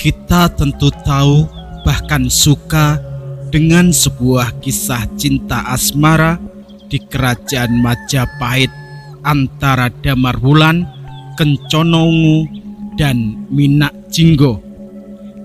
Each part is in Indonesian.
Kita tentu tahu, bahkan suka dengan sebuah kisah cinta asmara di kerajaan Majapahit antara Damarwulan, Kencono Ungu, dan Minak Jinggo.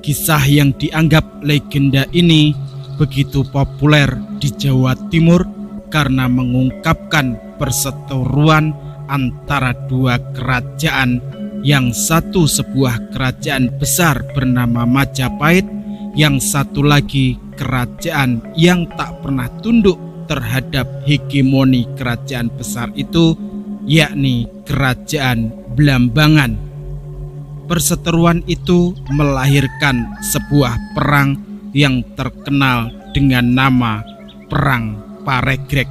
Kisah yang dianggap legenda ini begitu populer di Jawa Timur karena mengungkapkan perseteruan antara dua kerajaan, yang satu sebuah kerajaan besar bernama Majapahit, yang satu lagi kerajaan yang tak pernah tunduk terhadap hegemoni kerajaan besar itu, yakni kerajaan Blambangan. Perseteruan itu melahirkan sebuah perang yang terkenal dengan nama Perang Paregreg.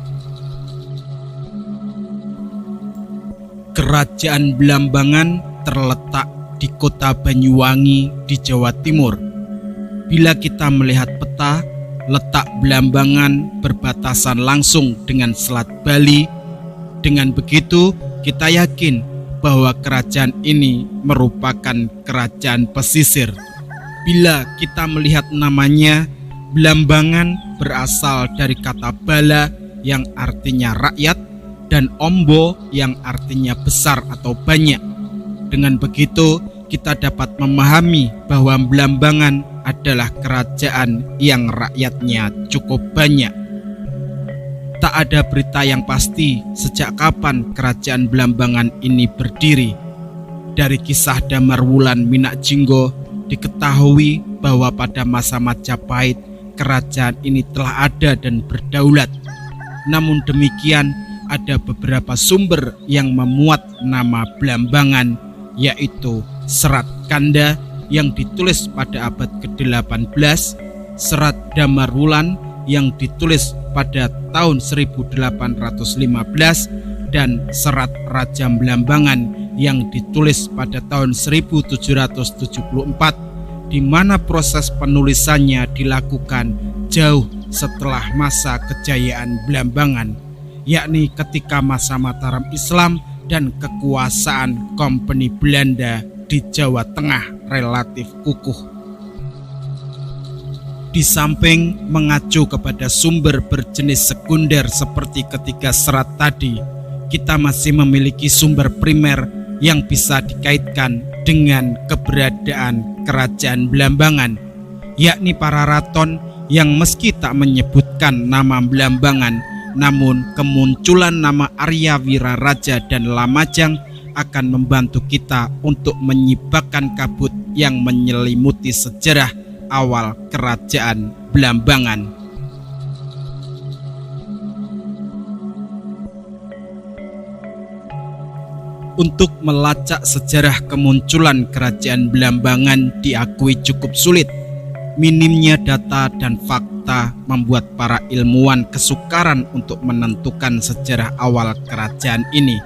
Kerajaan Blambangan terletak di kota Banyuwangi di Jawa Timur. Bila kita melihat peta, letak Blambangan berbatasan langsung dengan Selat Bali. Dengan begitu, kita yakin bahwa kerajaan ini merupakan kerajaan pesisir. Bila kita melihat namanya, Blambangan berasal dari kata bala yang artinya rakyat dan ombo yang artinya besar atau banyak. Dengan begitu, kita dapat memahami bahwa Blambangan adalah kerajaan yang rakyatnya cukup banyak. Tak ada berita yang pasti sejak kapan kerajaan Blambangan ini berdiri. Dari kisah Damarwulan Minak Jinggo diketahui bahwa pada masa Majapahit kerajaan ini telah ada dan berdaulat. Namun demikian, ada beberapa sumber yang memuat nama Blambangan, yaitu Serat Kanda yang ditulis pada abad ke-18, Serat Damarwulan yang ditulis pada tahun 1815, dan Serat Raja Blambangan yang ditulis pada tahun 1774, di mana proses penulisannya dilakukan jauh setelah masa kejayaan Blambangan, yakni ketika masa Mataram Islam dan kekuasaan Kompeni Belanda di Jawa Tengah relatif kukuh. Di samping mengacu kepada sumber berjenis sekunder seperti ketiga serat tadi, kita masih memiliki sumber primer yang bisa dikaitkan dengan keberadaan kerajaan Blambangan, yakni para raton yang meski tak menyebutkan nama Blambangan, namun kemunculan nama Arya Wiraraja dan Lamajang akan membantu kita untuk menyibakkan kabut yang menyelimuti sejarah awal kerajaan Blambangan. Untuk melacak sejarah kemunculan kerajaan Blambangan diakui cukup sulit. Minimnya data dan fakta membuat para ilmuwan kesukaran untuk menentukan sejarah awal kerajaan ini.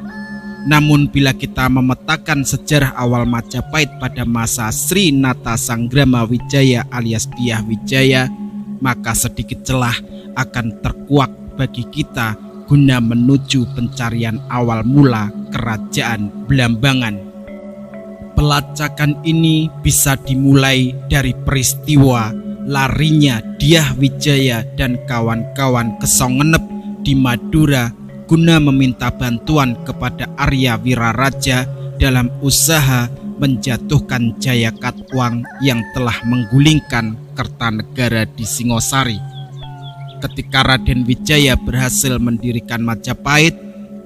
Namun bila kita memetakan sejarah awal Majapahit pada masa Sri Nata Sanggrama Wijaya alias Dyah Wijaya, maka sedikit celah akan terkuak bagi kita guna menuju pencarian awal mula kerajaan Blambangan. Pelacakan ini bisa dimulai dari peristiwa larinya Dyah Wijaya dan kawan-kawan ke Songenep di Madura guna meminta bantuan kepada Arya Wiraraja dalam usaha menjatuhkan Jaya Katwang yang telah menggulingkan Kertanegara di Singosari. Ketika Raden Wijaya berhasil mendirikan Majapahit,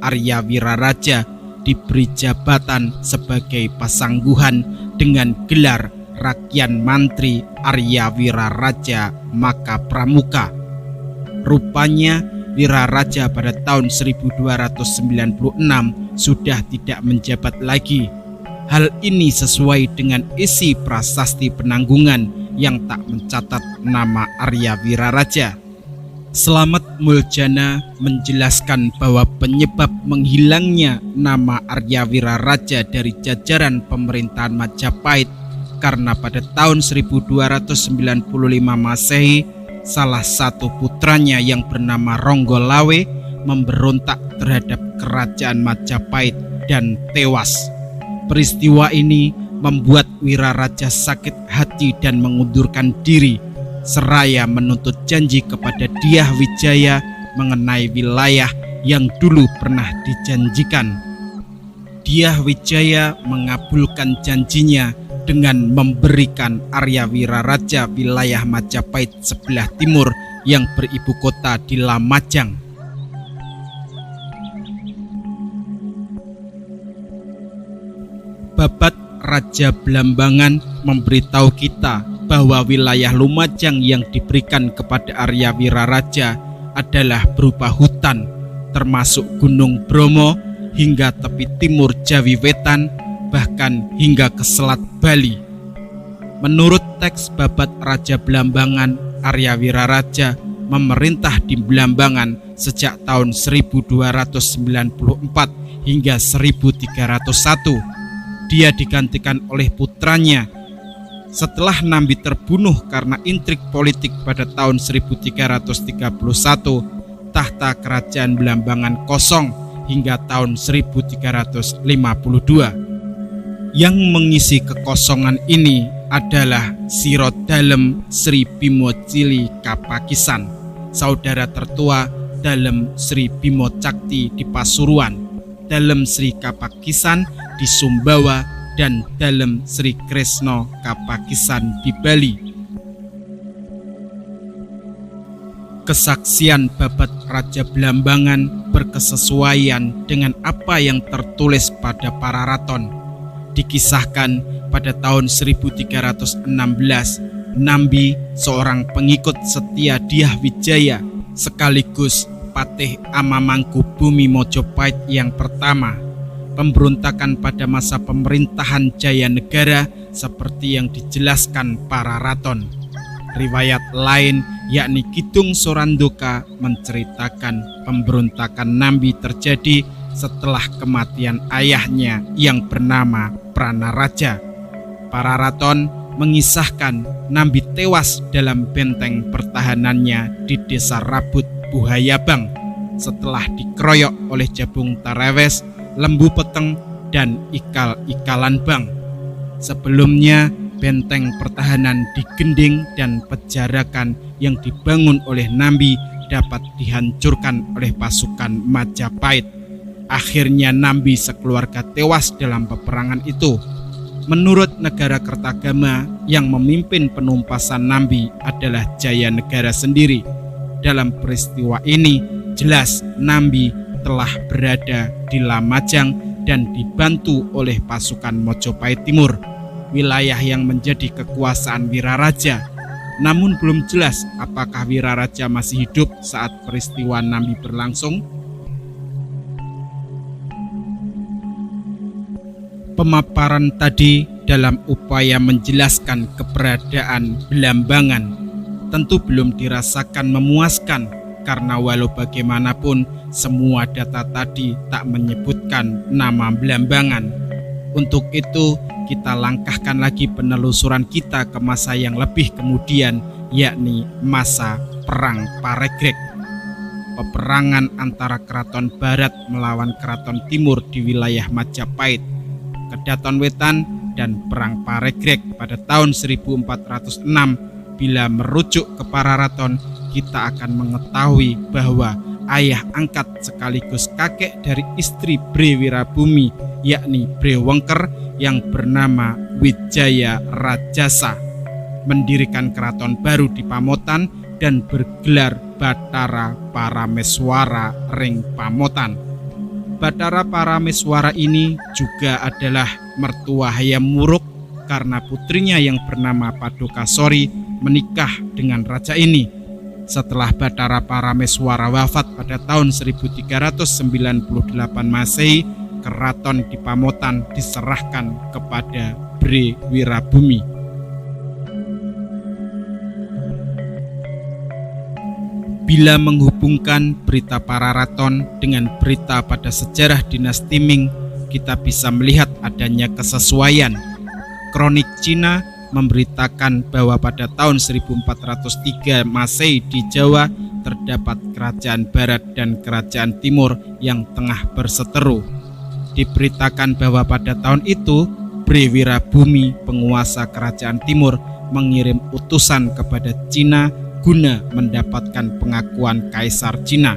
Arya Wiraraja diberi jabatan sebagai pasangguhan dengan gelar Rakyan Mantri Arya Wiraraja Maka Pramuka. Rupanya Wiraraja pada tahun 1296 sudah tidak menjabat lagi. Hal ini sesuai dengan isi prasasti penanggungan yang tak mencatat nama Arya Wiraraja. Slamet Muljana menjelaskan bahwa penyebab menghilangnya nama Arya Wiraraja dari jajaran pemerintahan Majapahit karena pada tahun 1295 Masehi, salah satu putranya yang bernama Ronggolawe memberontak terhadap kerajaan Majapahit dan tewas. Peristiwa ini membuat Wiraraja sakit hati dan mengundurkan diri, seraya menuntut janji kepada Dyah Wijaya mengenai wilayah yang dulu pernah dijanjikan. Dyah Wijaya mengabulkan janjinya dengan memberikan Arya Wiraraja wilayah Majapahit sebelah timur yang beribu kota di Lamajang. Babat Raja Blambangan memberitahu kita bahwa wilayah Lumajang yang diberikan kepada Arya Wiraraja adalah berupa hutan, termasuk Gunung Bromo hingga tepi timur Jawi Wetan, bahkan hingga ke selat Bali. Menurut teks Babat Raja Blambangan, Arya Wiraraja memerintah di Blambangan sejak tahun 1294 hingga 1301. Dia digantikan oleh putranya. Setelah Nambi terbunuh karena intrik politik pada tahun 1331, tahta kerajaan Blambangan kosong hingga tahun 1352. Yang mengisi kekosongan ini adalah Siro Dalem Sri Bimo Cili Kapakisan, saudara tertua Dalem Sri Bimo Cakti di Pasuruan, Dalem Sri Kapakisan di Sumbawa, dan Dalem Sri Kresno Kapakisan di Bali. Kesaksian Babat Raja Blambangan berkesesuaian dengan apa yang tertulis pada Pararaton. Dikisahkan pada tahun 1316, Nambi, seorang pengikut setia Dyah Wijaya sekaligus Patih Amamangku Bumi Mojopahit yang pertama, pemberontakan pada masa pemerintahan Jayanegara seperti yang dijelaskan Pararaton. Riwayat lain yakni Kidung Sorandoka menceritakan pemberontakan Nambi terjadi setelah kematian ayahnya yang bernama Pranaraja. Pararaton mengisahkan Nambi tewas dalam benteng pertahanannya di Desa Rabut, Buhayabang setelah dikeroyok oleh Jabung Tarewes, Lembu Peteng, dan Ikal-ikalan Bang. Sebelumnya, benteng pertahanan di Gending dan Pejarakan yang dibangun oleh Nambi dapat dihancurkan oleh pasukan Majapahit. Akhirnya Nambi sekeluarga tewas dalam peperangan itu. Menurut negara Kertagama, yang memimpin penumpasan Nambi adalah Jayanegara sendiri. Dalam peristiwa ini, jelas Nambi telah berada di Lamajang dan dibantu oleh pasukan Mojopahit Timur, wilayah yang menjadi kekuasaan Wiraraja. Namun belum jelas apakah Wiraraja masih hidup saat peristiwa Nambi berlangsung. Pemaparan tadi dalam upaya menjelaskan keberadaan Blambangan tentu belum dirasakan memuaskan, karena walau bagaimanapun semua data tadi tak menyebutkan nama Blambangan. Untuk itu kita langkahkan lagi penelusuran kita ke masa yang lebih kemudian, yakni masa Perang Paregreg. Peperangan antara Keraton Barat melawan Keraton Timur di wilayah Majapahit, Kedaton Wetan, dan Perang Paregreg pada tahun 1406. Bila merujuk ke Pararaton, kita akan mengetahui bahwa ayah angkat sekaligus kakek dari istri Bre Wirabumi, yakni Bre Wengker yang bernama Wijaya Rajasa, mendirikan keraton baru di Pamotan dan bergelar Bathara Parameswara Ring Pamotan. Bathara Parameswara ini juga adalah mertua Hayam Wuruk, karena putrinya yang bernama Padukasori menikah dengan raja ini. Setelah Bathara Parameswara wafat pada tahun 1398 Masehi, keraton di Pamotan diserahkan kepada Bre Wirabumi. Bila menghubungkan berita Pararaton dengan berita pada sejarah dinasti Ming, kita bisa melihat adanya kesesuaian. Kronik Cina memberitakan bahwa pada tahun 1403 Masehi di Jawa terdapat kerajaan Barat dan kerajaan Timur yang tengah berseteru. Diberitakan bahwa pada tahun itu Briwirabumi, penguasa kerajaan timur, mengirim utusan kepada Cina guna mendapatkan pengakuan Kaisar Cina.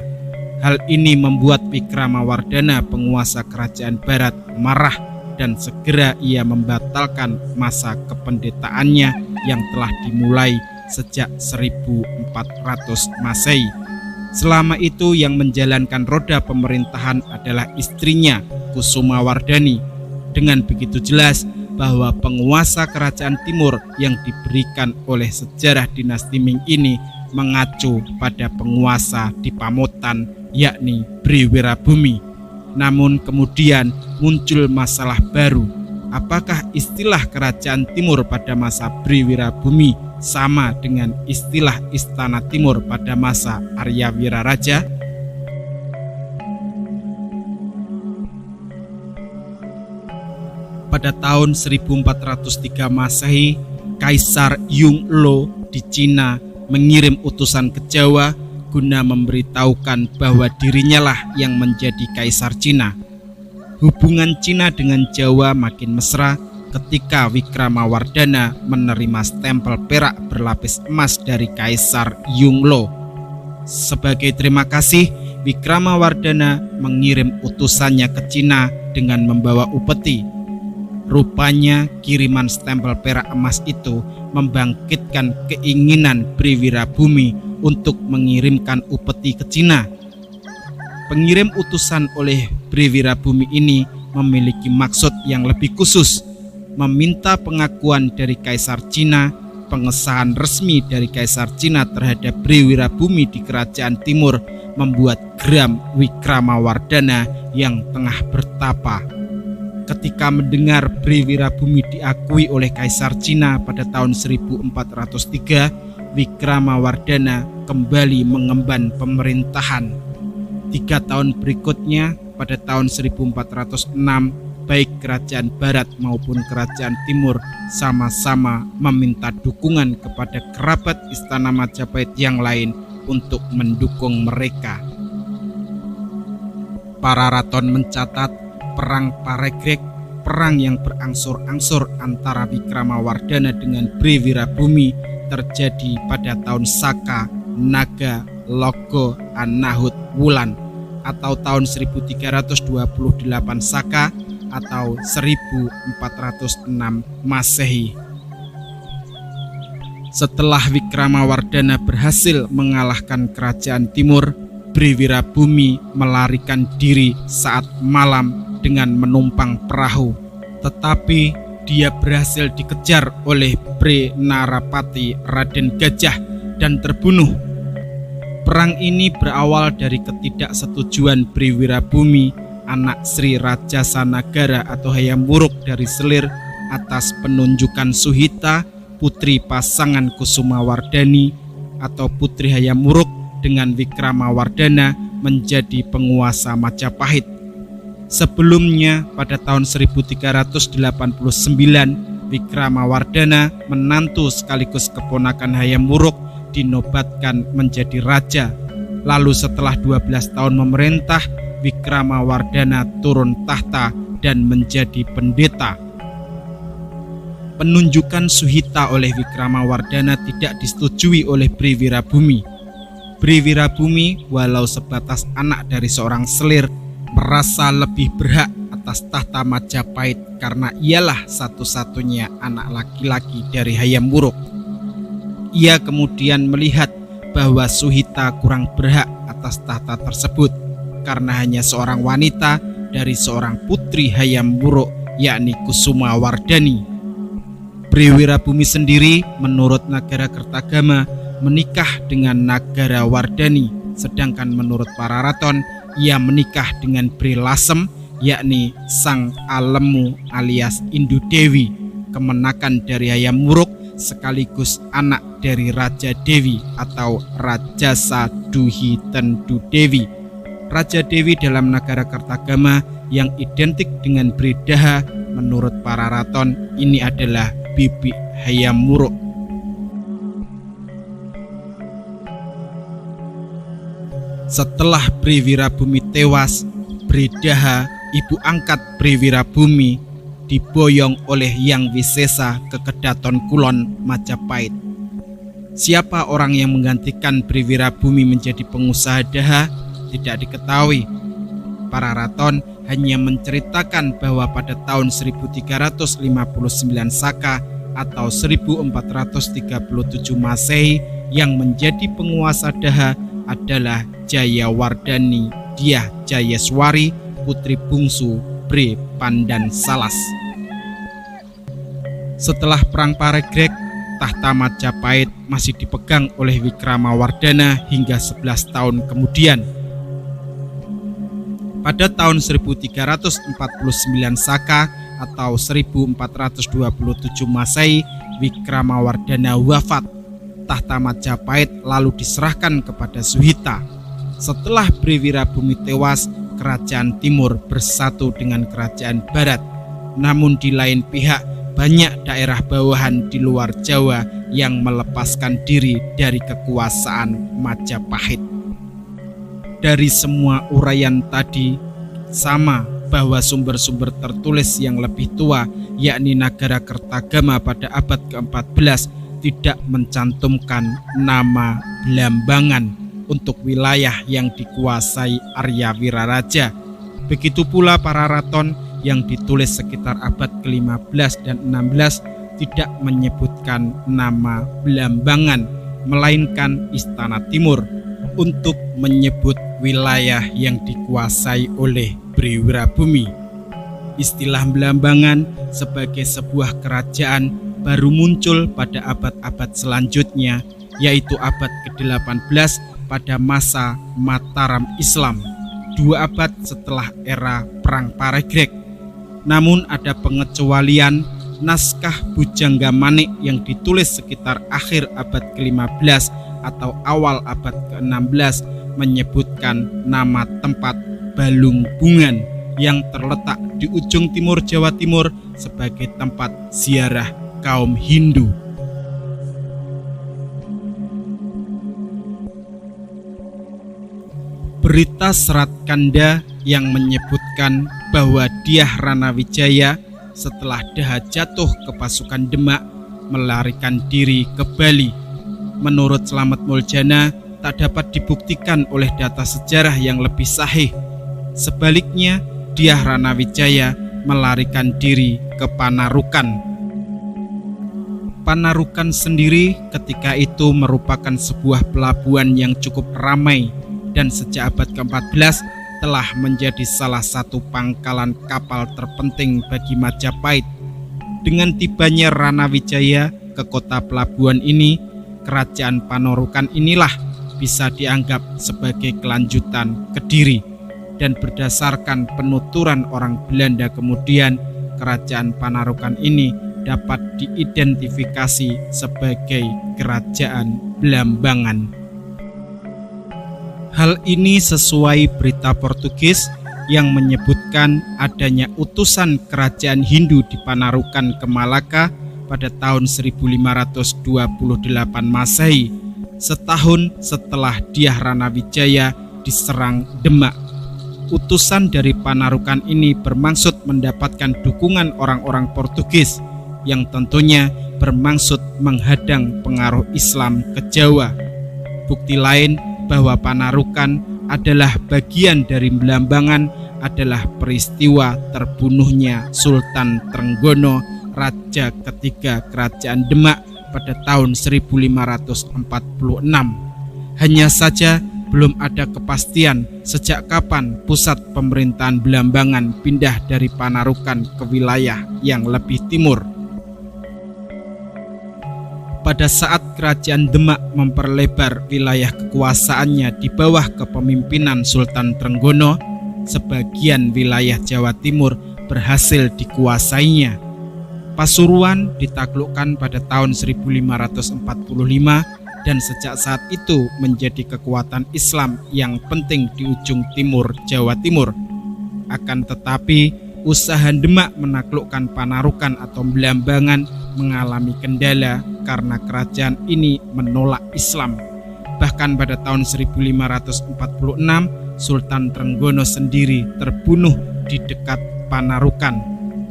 Hal ini membuat Wikramawardhana, penguasa kerajaan barat, marah dan segera ia membatalkan masa kependetaannya yang telah dimulai sejak 1400 Masehi. Selama itu yang menjalankan roda pemerintahan adalah istrinya Kusumawardhani. Dengan begitu jelas bahwa penguasa kerajaan timur yang diberikan oleh sejarah dinasti Ming ini mengacu pada penguasa di Pamotan, yakni Briwirabumi. Namun kemudian muncul masalah baru. Apakah istilah kerajaan timur pada masa Briwirabumi sama dengan istilah istana timur pada masa Aryawiraraja? Pada tahun 1403 Masehi, Kaisar Yongle di Cina mengirim utusan ke Jawa guna memberitahukan bahwa dirinya lah yang menjadi Kaisar Cina. Hubungan Cina dengan Jawa makin mesra ketika Wikramawardhana menerima stempel perak berlapis emas dari Kaisar Yongle. Sebagai terima kasih, Wikramawardhana mengirim utusannya ke Cina dengan membawa upeti. Rupanya kiriman stempel perak emas itu membangkitkan keinginan Briwirabumi untuk mengirimkan upeti ke Cina. Pengirim utusan oleh Briwirabumi ini memiliki maksud yang lebih khusus, meminta pengakuan dari Kaisar Cina, pengesahan resmi dari Kaisar Cina terhadap Briwirabumi di kerajaan timur membuat geram Wikramawardhana yang tengah bertapa. Ketika mendengar Briwirabumi diakui oleh Kaisar Cina pada tahun 1403, Wikramawardhana kembali mengemban pemerintahan. 3 tahun berikutnya, pada tahun 1406, baik kerajaan barat maupun kerajaan timur sama-sama meminta dukungan kepada kerabat istana Majapahit yang lain untuk mendukung mereka. Pararaton mencatat Perang Paregreg, perang yang berangsur-angsur antara Wikramawardhana dengan Briwirabumi, terjadi pada tahun Saka, Naga, Logo, Anahut, Wulan atau tahun 1328 Saka atau 1406 Masehi. Setelah Wikramawardhana berhasil mengalahkan kerajaan timur, Briwirabumi melarikan diri saat malam dengan menumpang perahu, tetapi dia berhasil dikejar oleh Pre Narapati Raden Gajah dan terbunuh. Perang ini berawal dari ketidaksetujuan Briwirabumi, anak Sri Rajasanagara atau Hayam Wuruk dari Selir, atas penunjukan Suhita, putri pasangan Kusumawardhani atau putri Hayam Wuruk, dengan Wikramawardhana menjadi penguasa Majapahit. Sebelumnya, pada tahun 1389, Wikramawardhana, menantu sekaligus keponakan Hayam Wuruk, dinobatkan menjadi raja. Lalu setelah 12 tahun memerintah, Wikramawardhana turun tahta dan menjadi pendeta. Penunjukan Suhita oleh Wikramawardhana tidak disetujui oleh Briwirabumi. Briwirabumi, walau sebatas anak dari seorang Selir, merasa lebih berhak atas tahta Majapahit karena ialah satu-satunya anak laki-laki dari Hayam Wuruk. Ia kemudian melihat bahwa Suhita kurang berhak atas tahta tersebut karena hanya seorang wanita dari seorang putri Hayam Wuruk, yakni Kusumawardhani. Briwirabumi sendiri menurut Nagarakertagama menikah dengan Nagarawardhani, sedangkan menurut Pararaton ia menikah dengan Bri Lasem, yakni Sang Alemu alias Indu Dewi, kemenakan dari Hayam Wuruk sekaligus anak dari Raja Dewi atau Rajasa Duhi Tendu Dewi. Raja Dewi dalam Nagarakertagama yang identik dengan Bridaha, menurut Pararaton ini adalah bibi Hayam Wuruk. Setelah Briwirabumi tewas, Bridaha, ibu angkat Briwirabumi, diboyong oleh Hyang Wisesa ke Kedaton Kulon Majapahit. Siapa orang yang menggantikan Briwirabumi menjadi pengusaha daha tidak diketahui. Para raton hanya menceritakan bahwa pada tahun 1359 Saka atau 1437 Masehi yang menjadi penguasa daha adalah Jayawardhani Dyah Jayeswari, putri bungsu Bre Pandan Salas. Setelah Perang Paregreg, tahta Majapahit masih dipegang oleh Wikramawardhana hingga 11 tahun kemudian. Pada tahun 1349 Saka atau 1427 Masehi, Wikramawardhana wafat. Tahta Majapahit lalu diserahkan kepada Suhita. Setelah Briwirabumi tewas, kerajaan timur bersatu dengan kerajaan barat. Namun di lain pihak, banyak daerah bawahan di luar Jawa yang melepaskan diri dari kekuasaan Majapahit. Dari semua uraian tadi, sama bahwa sumber-sumber tertulis yang lebih tua, yakni Nagara Kertagama pada abad ke-14, tidak mencantumkan nama Blambangan untuk wilayah yang dikuasai Arya Wiraraja. Begitu pula para raton yang ditulis sekitar abad ke-15 dan 16 tidak menyebutkan nama Blambangan, melainkan Istana Timur untuk menyebut wilayah yang dikuasai oleh Briwirabumi. Istilah Blambangan sebagai sebuah kerajaan baru muncul pada abad-abad selanjutnya, yaitu abad ke-18 pada masa Mataram Islam, 2 abad setelah era Perang Paregreg. Namun ada pengecualian. Naskah Bujangga Manik yang ditulis sekitar akhir abad ke-15 atau awal abad ke-16 menyebutkan nama tempat Balungbungan yang terletak di ujung timur Jawa Timur sebagai tempat ziarah kaum Hindu. Berita Serat Kanda yang menyebutkan bahwa Dyah Ranawijaya setelah daha jatuh ke pasukan Demak melarikan diri ke Bali. Menurut Slamet Muljana, tak dapat dibuktikan oleh data sejarah yang lebih sahih. Sebaliknya, Dyah Ranawijaya melarikan diri ke Panarukan. Panarukan sendiri ketika itu merupakan sebuah pelabuhan yang cukup ramai dan sejak abad ke-14 telah menjadi salah satu pangkalan kapal terpenting bagi Majapahit. Dengan tibanya Ranawijaya ke kota pelabuhan ini, kerajaan Panarukan inilah bisa dianggap sebagai kelanjutan Kediri. Dan berdasarkan penuturan orang Belanda kemudian, kerajaan Panarukan ini dapat diidentifikasi sebagai kerajaan Blambangan. Hal ini sesuai berita Portugis yang menyebutkan adanya utusan kerajaan Hindu di Panarukan ke Malaka pada tahun 1528 Masehi, setahun setelah Dyah Ranawijaya diserang Demak. Utusan dari Panarukan ini bermaksud mendapatkan dukungan orang-orang Portugis yang tentunya bermaksud menghadang pengaruh Islam ke Jawa. Bukti lain bahwa Panarukan adalah bagian dari Blambangan adalah peristiwa terbunuhnya Sultan Trenggono, raja ketiga kerajaan Demak pada tahun 1546. Hanya saja belum ada kepastian sejak kapan pusat pemerintahan Blambangan pindah dari Panarukan ke wilayah yang lebih timur. Pada saat kerajaan Demak memperlebar wilayah kekuasaannya di bawah kepemimpinan Sultan Trenggono, sebagian wilayah Jawa Timur berhasil dikuasainya. Pasuruan ditaklukkan pada tahun 1545 dan sejak saat itu menjadi kekuatan Islam yang penting di ujung timur Jawa Timur. Akan tetapi, usaha Demak menaklukkan Panarukan atau Blambangan mengalami kendala karena kerajaan ini menolak Islam. Bahkan pada tahun 1546, Sultan Trenggono sendiri terbunuh di dekat Panarukan.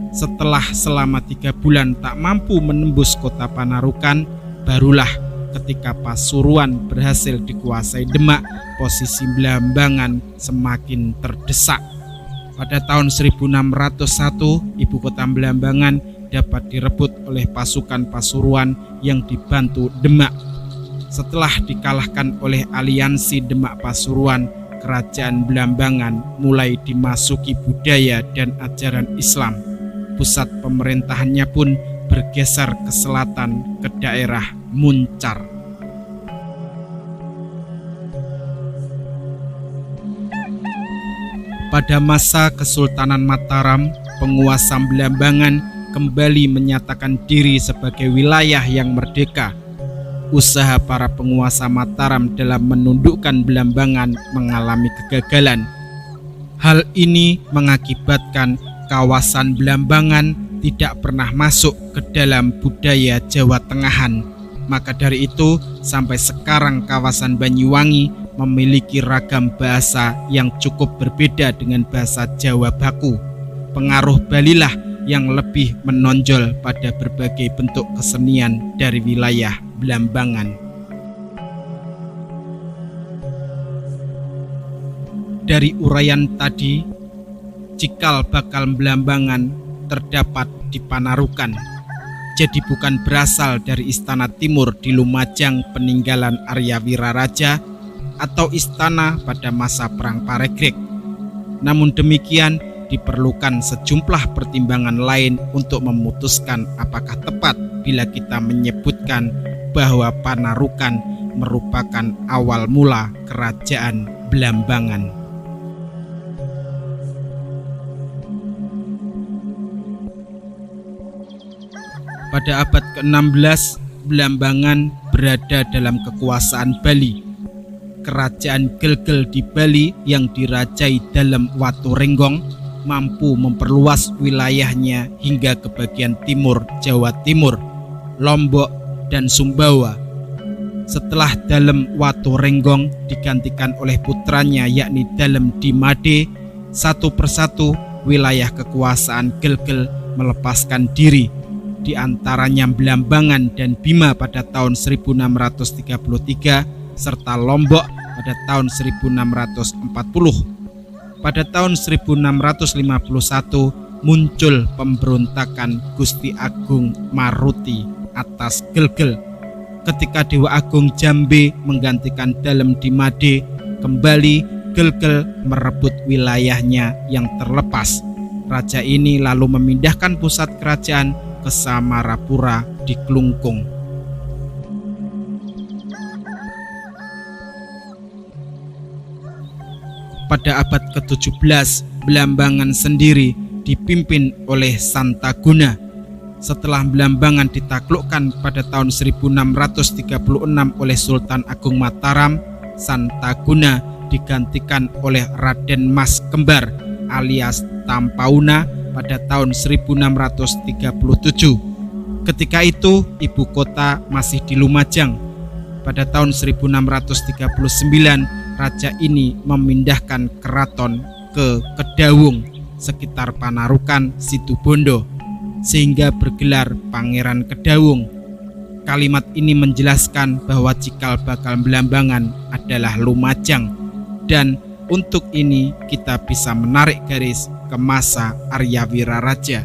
Setelah selama 3 bulan tak mampu menembus kota Panarukan, barulah ketika Pasuruan berhasil dikuasai Demak, posisi Blambangan semakin terdesak. Pada tahun 1601, ibu kota Blambangan dapat direbut oleh pasukan Pasuruan yang dibantu Demak. Setelah dikalahkan oleh aliansi Demak Pasuruan, kerajaan Blambangan mulai dimasuki budaya dan ajaran Islam. Pusat pemerintahannya pun bergeser ke selatan ke daerah Muncar. Pada masa Kesultanan Mataram, penguasa Blambangan kembali menyatakan diri sebagai wilayah yang merdeka. Usaha para penguasa Mataram dalam menundukkan Blambangan mengalami kegagalan. Hal ini mengakibatkan kawasan Blambangan tidak pernah masuk ke dalam budaya Jawa Tengahan. Maka dari itu, sampai sekarang kawasan Banyuwangi memiliki ragam bahasa yang cukup berbeda dengan bahasa Jawa baku. Pengaruh Balilah yang lebih menonjol pada berbagai bentuk kesenian dari wilayah Blambangan. Dari uraian tadi, cikal bakal Blambangan terdapat di Panarukan. Jadi bukan berasal dari istana timur di Lumajang peninggalan Arya Wiraraja atau istana pada masa Perang Paregreg. Namun demikian, diperlukan sejumlah pertimbangan lain untuk memutuskan apakah tepat bila kita menyebutkan bahwa Panarukan merupakan awal mula kerajaan Blambangan. Pada abad ke-16, Blambangan berada dalam kekuasaan Bali. Kerajaan Gelgel di Bali yang dirajai dalam Watu Renggong mampu memperluas wilayahnya hingga ke bagian timur Jawa Timur, Lombok, dan Sumbawa. Setelah Dalem Watu Renggong digantikan oleh putranya yakni Dalem Dimade, satu persatu wilayah kekuasaan Gelgel melepaskan diri, di antaranya Blambangan dan Bima pada tahun 1633 serta Lombok pada tahun 1640. Pada tahun 1651 muncul pemberontakan Gusti Agung Maruti atas Gelgel. Ketika Dewa Agung Jambe menggantikan Dalem Dimade, kembali Gelgel merebut wilayahnya yang terlepas. Raja ini lalu memindahkan pusat kerajaan ke Samarapura di Klungkung. Pada abad ke-17, Blambangan sendiri dipimpin oleh Santaguna. Setelah Blambangan ditaklukkan pada tahun 1636 oleh Sultan Agung Mataram, Santaguna digantikan oleh Raden Mas Kembar alias Tampauna pada tahun 1637. Ketika itu ibu kota masih di Lumajang. Pada tahun 1639 raja ini memindahkan keraton ke Kedawung sekitar Panarukan Situbondo sehingga bergelar Pangeran Kedawung. Kalimat ini menjelaskan bahwa cikal bakal Blambangan adalah Lumajang, dan untuk ini kita bisa menarik garis ke masa Arya Wiraraja.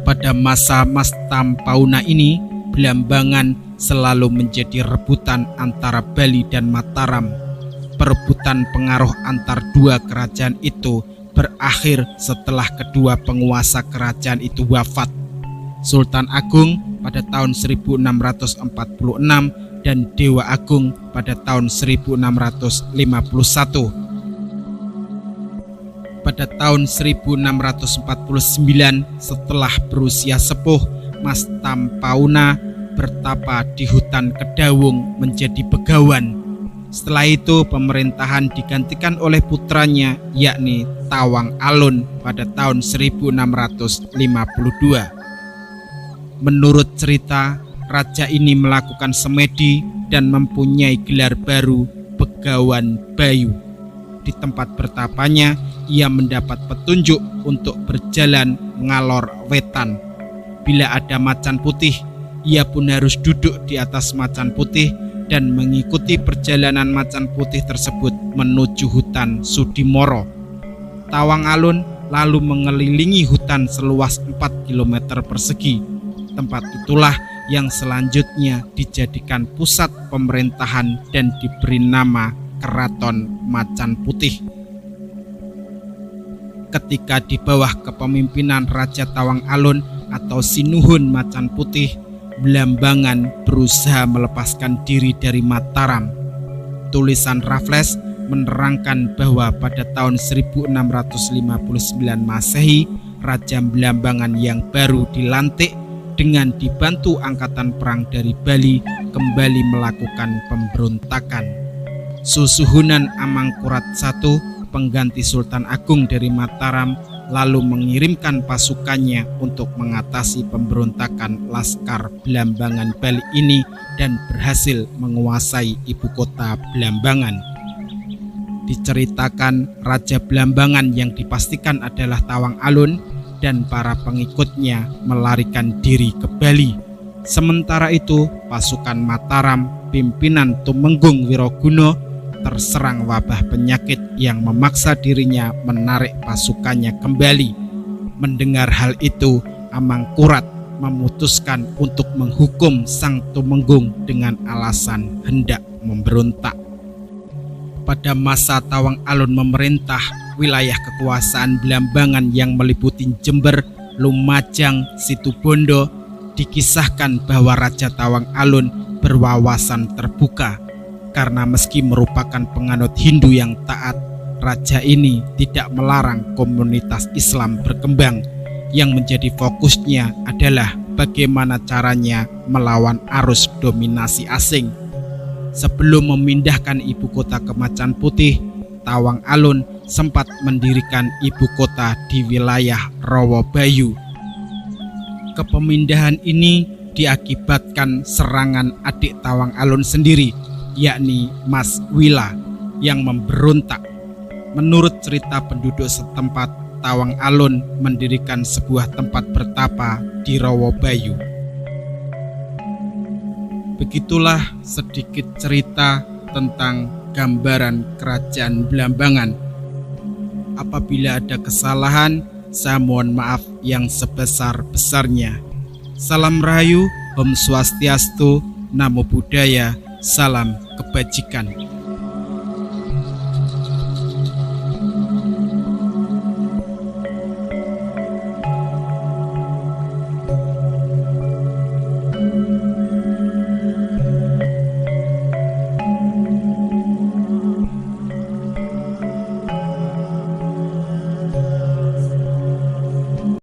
Pada masa Mas Tampauna ini, Blambangan selalu menjadi rebutan antara Bali dan Mataram. Perebutan pengaruh antar dua kerajaan itu berakhir setelah kedua penguasa kerajaan itu wafat. Sultan Agung pada tahun 1646 dan Dewa Agung pada tahun 1651. Pada tahun 1649 setelah berusia sepuh, Mas Tampauna bertapa di hutan Kedawung menjadi begawan. Setelah itu pemerintahan digantikan oleh putranya yakni Tawang Alun pada tahun 1652. Menurut cerita, raja ini melakukan semedi dan mempunyai gelar baru Begawan Bayu. Di tempat bertapanya ia mendapat petunjuk untuk berjalan ngalor wetan. Bila ada macan putih, ia pun harus duduk di atas macan putih dan mengikuti perjalanan macan putih tersebut menuju hutan Sudimoro. Tawang Alun lalu mengelilingi hutan seluas 4 km persegi. Tempat itulah yang selanjutnya dijadikan pusat pemerintahan dan diberi nama Keraton Macan Putih. Ketika di bawah kepemimpinan Raja Tawang Alun atau Sinuhun Macan Putih, Blambangan berusaha melepaskan diri dari Mataram. Tulisan Raffles menerangkan bahwa pada tahun 1659 Masehi, Raja Blambangan yang baru dilantik dengan dibantu angkatan perang dari Bali kembali melakukan pemberontakan. Susuhunan Amangkurat I, pengganti Sultan Agung dari Mataram, lalu mengirimkan pasukannya untuk mengatasi pemberontakan Laskar Blambangan Bali ini dan berhasil menguasai ibu kota Blambangan. Diceritakan Raja Blambangan yang dipastikan adalah Tawang Alun dan para pengikutnya melarikan diri ke Bali. Sementara itu, pasukan Mataram pimpinan Tumenggung Wiroguna terserang wabah penyakit yang memaksa dirinya menarik pasukannya kembali. Mendengar hal itu, Amangkurat memutuskan untuk menghukum Sang Tumenggung dengan alasan hendak memberontak. Pada masa Tawang Alun memerintah, wilayah kekuasaan Blambangan yang meliputi Jember, Lumajang, Situbondo, dikisahkan bahwa Raja Tawang Alun berwawasan terbuka. Karena meski merupakan penganut Hindu yang taat, raja ini tidak melarang komunitas Islam berkembang. Yang menjadi fokusnya adalah bagaimana caranya melawan arus dominasi asing. Sebelum memindahkan ibu kota ke Macan Putih, Tawang Alun sempat mendirikan ibu kota di wilayah Rawabayu. Kepemindahan ini diakibatkan serangan adik Tawang Alun sendiri, yakni Mas Wila, yang memberontak. Menurut cerita penduduk setempat, Tawang Alun mendirikan sebuah tempat bertapa di Rawabayu. Begitulah sedikit cerita tentang gambaran kerajaan Blambangan. Apabila ada kesalahan, saya mohon maaf yang sebesar-besarnya. Salam Rahayu, Om Swastiastu, Namo Buddhaya, salam kebajikan.